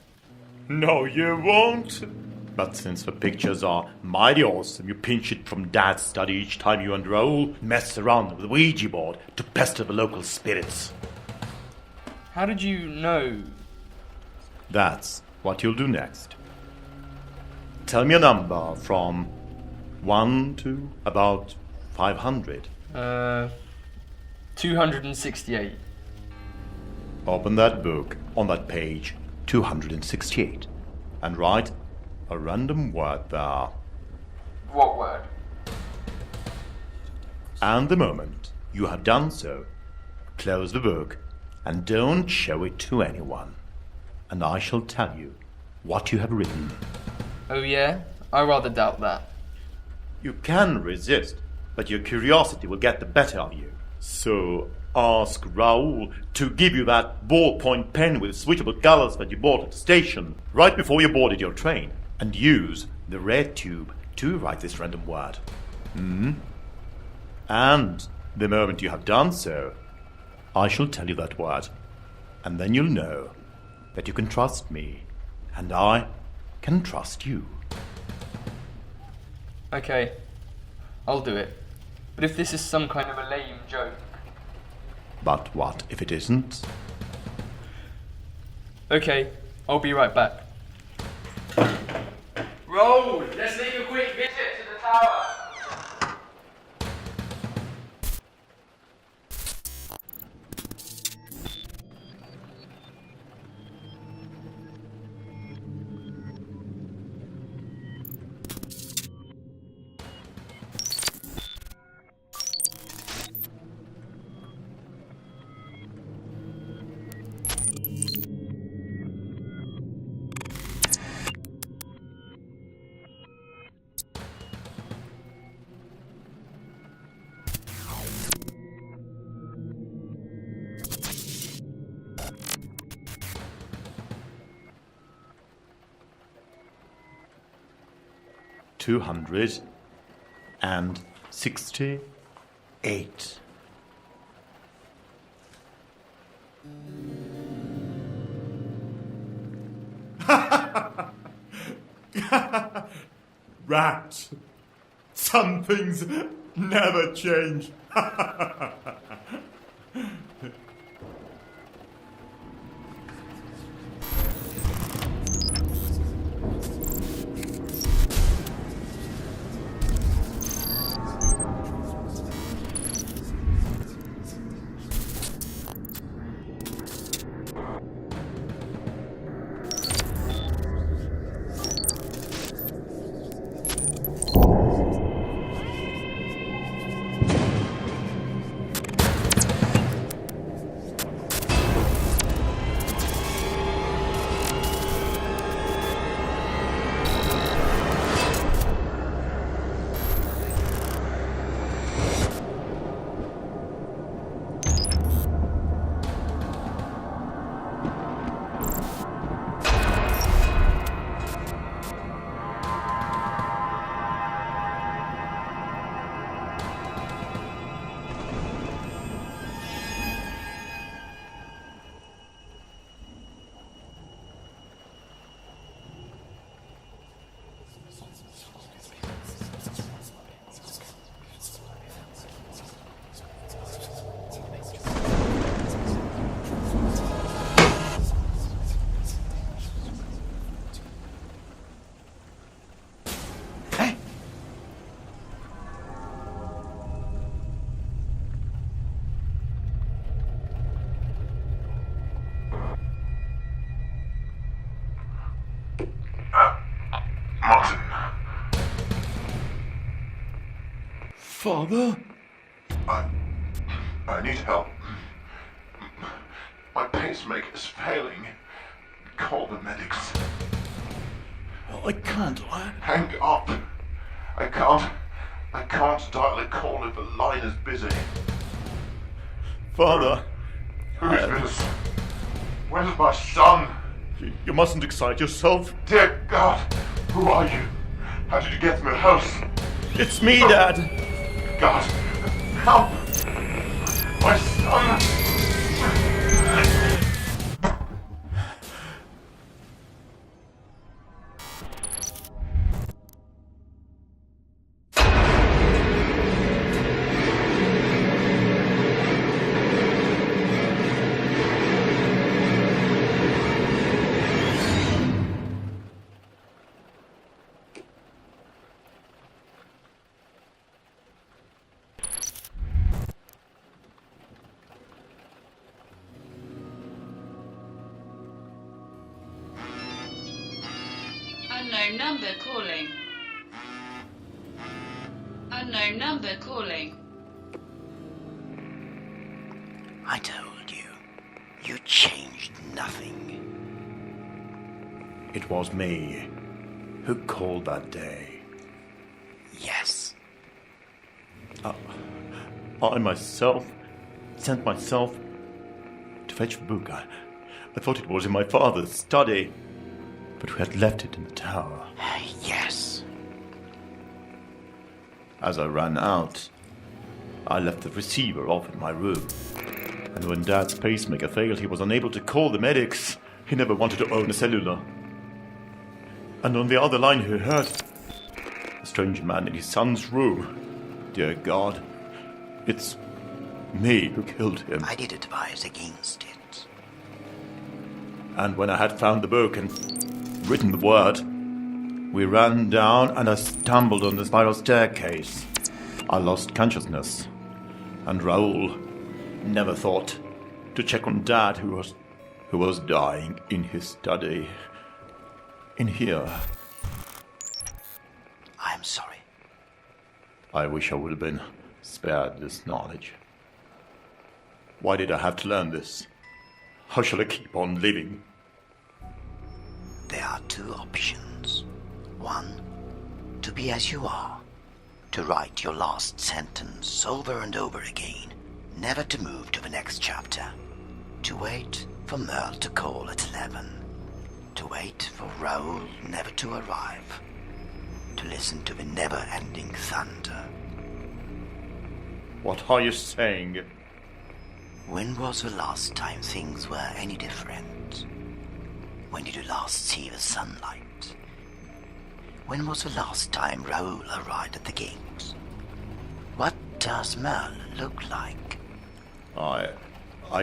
No, you won't. But since the pictures are mighty awesome, you pinch it from Dad's study each time you and Raul mess around with the Ouija board to pester the local spirits. How did you know? That's what you'll do next. Tell me a number from 1 to about 500. 268. Open that book on that page 268 and write a random word there. What word? And the moment you have done so, close the book and don't show it to anyone. And I shall tell you what you have written. Oh yeah? I rather doubt that. You can resist, but your curiosity will get the better of you. So, ask Raul to give you that ballpoint pen with switchable colors that you bought at the station right before you boarded your train, and use the red tube to write this random word. And the moment you have done so, I shall tell you that word, and then you'll know that you can trust me, and I can trust you. Okay, I'll do it. But if this is some kind of a lame joke... But what if it isn't? Okay, I'll be right back. Raul, let's make a quick visit to the tower. $268. Rat. Some things never change. Martin. Father? I need help. My pacemaker is failing. Call the medics. I can't. Hang up. I can't dial a call if the line is busy. Father. Who is this? Where's my son? You mustn't excite yourself. Dear God, who are you? How did you get to my house? It's me, Dad. God, help! My son! Unknown number calling. Unknown number calling. I told you. You changed nothing. It was me who called that day. Yes. I myself sent myself to fetch a book. I thought it was in my father's study, but we had left it in the tower. Yes. As I ran out, I left the receiver off in my room. And when Dad's pacemaker failed, he was unable to call the medics. He never wanted to own a cellular. And on the other line he heard a strange man in his son's room. Dear God, it's me who killed him. I did advise against it. And when I had found the book and written the word, we ran down and I stumbled on the spiral staircase. I lost consciousness. And Raul never thought to check on Dad, who was dying in his study. In here. I'm sorry. I wish I would have been spared this knowledge. Why did I have to learn this? How shall I keep on living? There are two options. One, to be as you are. To write your last sentence over and over again. Never to move to the next chapter. To wait for Merle to call at 11. To wait for Raul never to arrive. To listen to the never-ending thunder. What are you saying? When was the last time things were any different? When did you last see the sunlight? When was the last time Raul arrived at the gates? What does Merle look like? I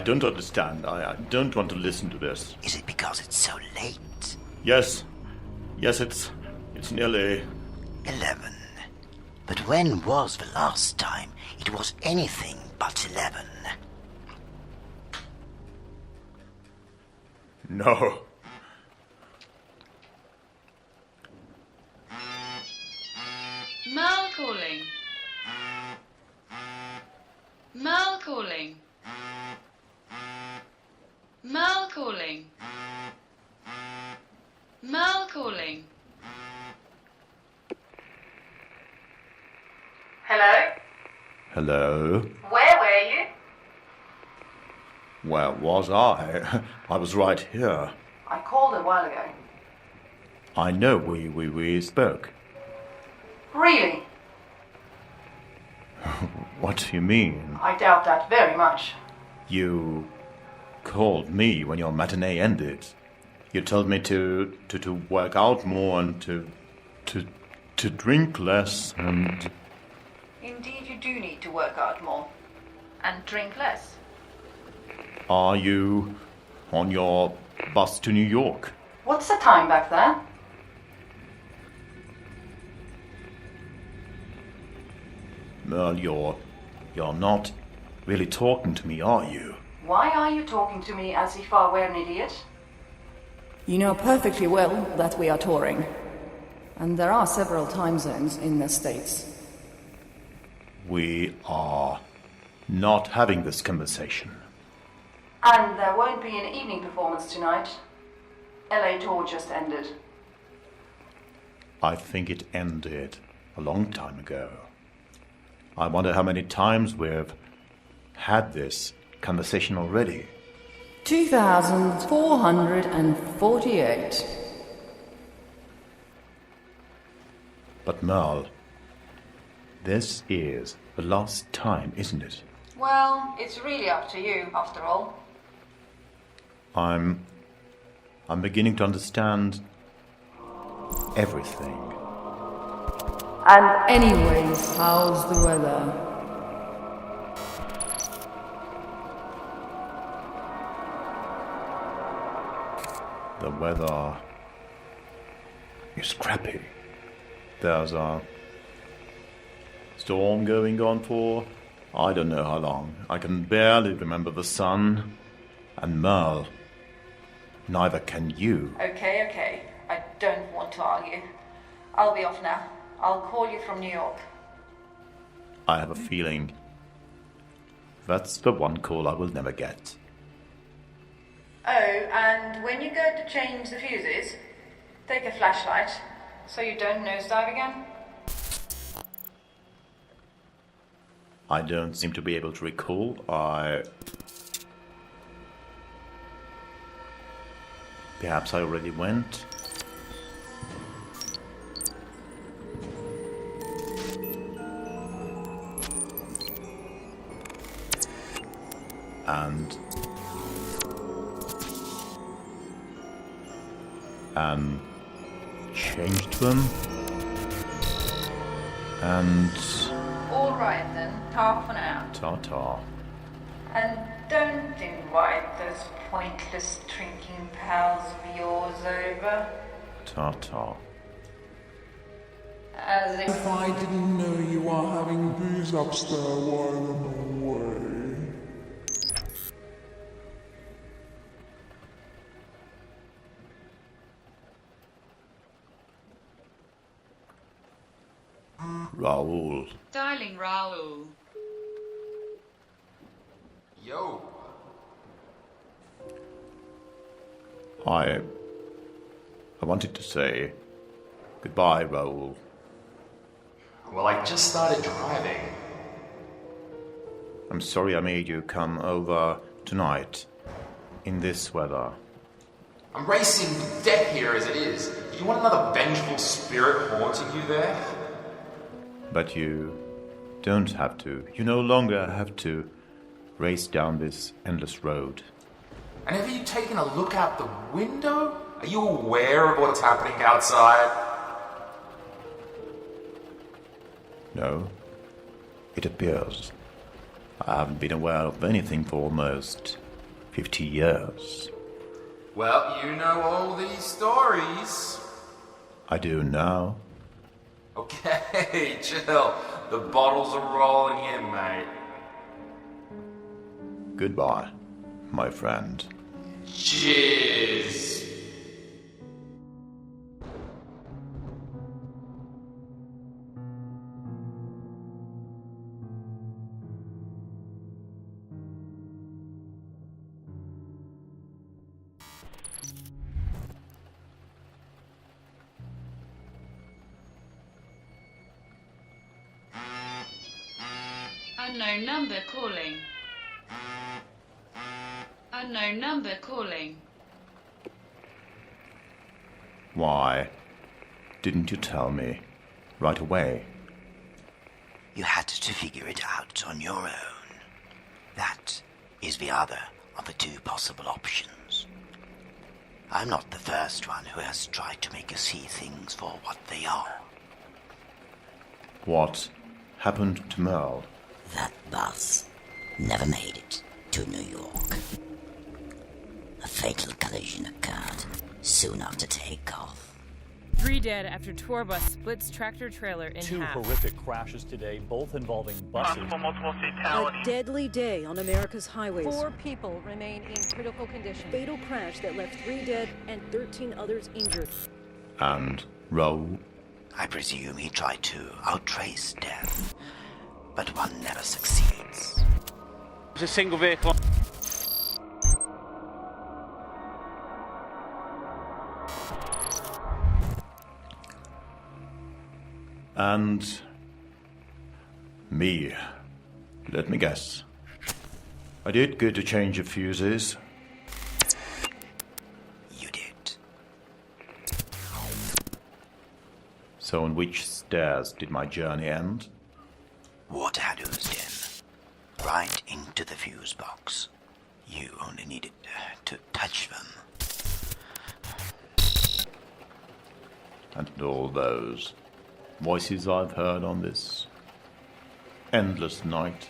don't understand. I don't want to listen to this. Is it because it's so late? Yes, it's nearly 11. But when was the last time it was anything but 11? No. Mal calling. Mal calling. Mal calling. Mal calling. Hello? Hello? Where were you? Where was I? I was right here. I called a while ago. I know we spoke. Really? What do you mean? I doubt that very much. You called me when your matinee ended. You told me to work out more and to drink less and... Indeed, you do need to work out more. And drink less. Are you on your bus to New York? What's the time back there? Merle, you're not really talking to me, are you? Why are you talking to me as if I were an idiot? You know perfectly well that we are touring. And there are several time zones in the States. We are not having this conversation. And there won't be an evening performance tonight. LA tour just ended. I think it ended a long time ago. I wonder how many times we've had this conversation already. 2,448. But Merle, this is the last time, isn't it? Well, it's really up to you, after all. I'm beginning to understand everything. And anyways, how's the weather? The weather is crappy. There's a storm going on for I don't know how long. I can barely remember the sun. And Merle, neither can you. Okay. I don't want to argue. I'll be off now. I'll call you from New York. I have a feeling that's the one call I will never get. Oh, and when you go to change the fuses, take a flashlight so you don't nosedive again. I don't seem to be able to recall. Perhaps I already went. And changed them. And All right then, half an hour. ta-ta. And don't invite those pointless drinking pals of yours over. Ta-ta. As if I didn't know you were having booze upstairs while I'm away. Raul. Dialing Raul. Yo. I wanted to say goodbye, Raul. Well, I just started driving. I'm sorry I made you come over tonight in this weather. I'm racing to death here as it is. Do you want another vengeful spirit haunting you there? But you don't have to. You no longer have to race down this endless road. And have you taken a look out the window? Are you aware of what's happening outside? No, it appears. I haven't been aware of anything for almost 50 years. Well, you know all these stories. I do now. Okay, chill. The bottles are rolling in, mate. Goodbye, my friend. Cheers. Unknown number calling. Unknown number calling. Why didn't you tell me right away? You had to figure it out on your own. That is the other of the two possible options. I'm not the first one who has tried to make you see things for what they are. What happened to Merle? That bus never made it to New York. A fatal collision occurred soon after takeoff. 3 dead after tour bus splits tractor trailer in Two half. horrific crashes today, both involving buses. Multiple fatalities. A deadly day on America's highways. 4 people remain in critical condition. Fatal crash that left 3 dead and 13 others injured. And Raul? I presume he tried to outrace death, but one never succeeds. It's a single vehicle. And me. Let me guess. I did get to change the fuses. You did. So on which stairs did my journey end? Water had oozed in, right into the fuse box. You only needed to touch them. And all those voices I've heard on this endless night.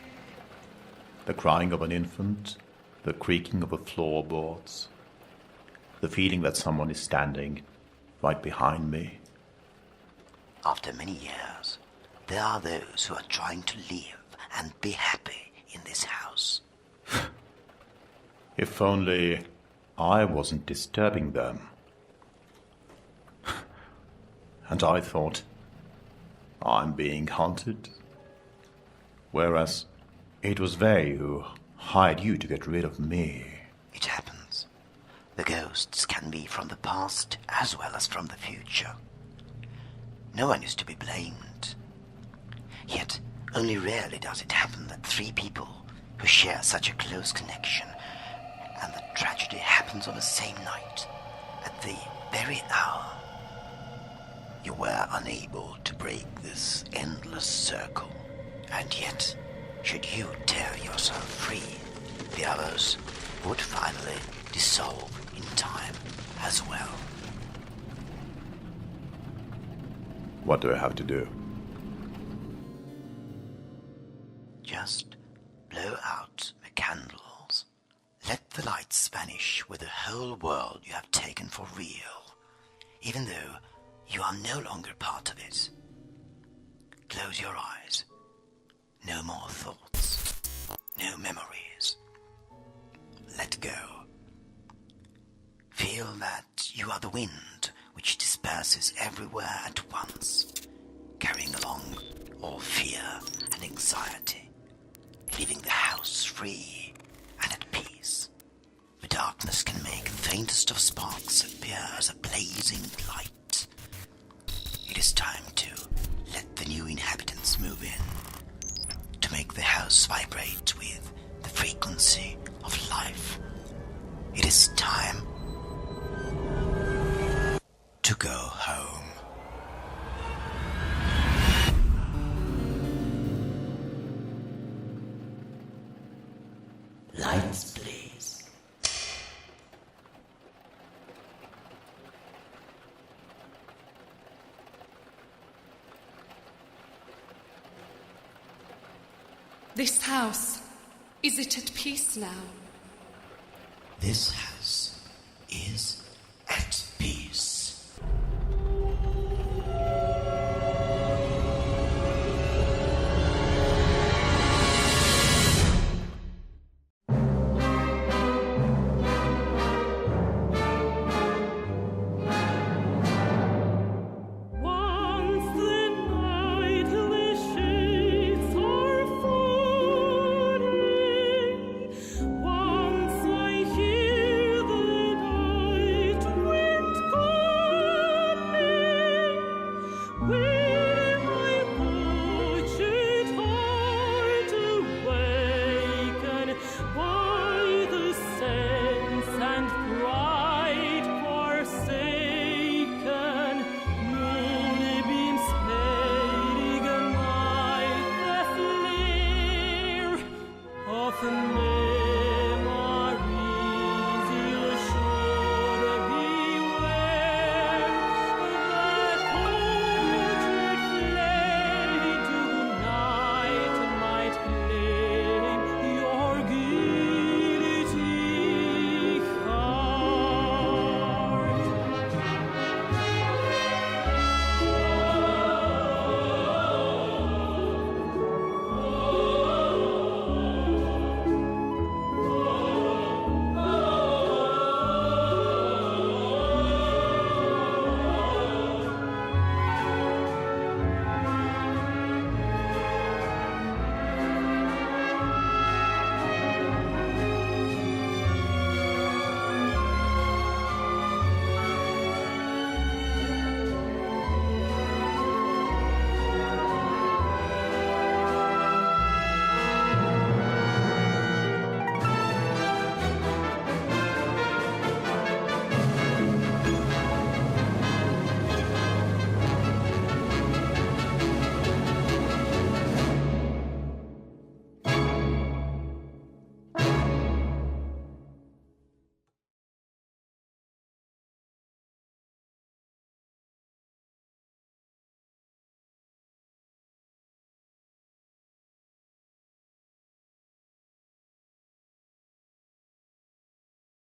The crying of an infant, the creaking of the floorboards, the feeling that someone is standing right behind me. After many years, there are those who are trying to live and be happy in this house. If only I wasn't disturbing them. And I thought, I'm being haunted. Whereas it was they who hired you to get rid of me. It happens. The ghosts can be from the past as well as from the future. No one is to be blamed. Yet, Only rarely does it happen that three people who share such a close connection, and the tragedy happens on the same night, at the very hour. You were unable to break this endless circle, and yet, should you tear yourself free, the others would finally dissolve in time as well. What do I have to do? Just blow out the candles. Let the lights vanish with the whole world you have taken for real, even though you are no longer part of it. Close your eyes. No more thoughts. No memories. Let go. Feel that you are the wind which disperses everywhere at once, carrying along all fear and anxiety, leaving the house free and at peace. The darkness can make the faintest of sparks appear as a blazing light. It is time to let the new inhabitants move in, to make the house vibrate with the frequency of life. It is time to go home. Lights, please. This house, is it at peace now? This house is at peace. The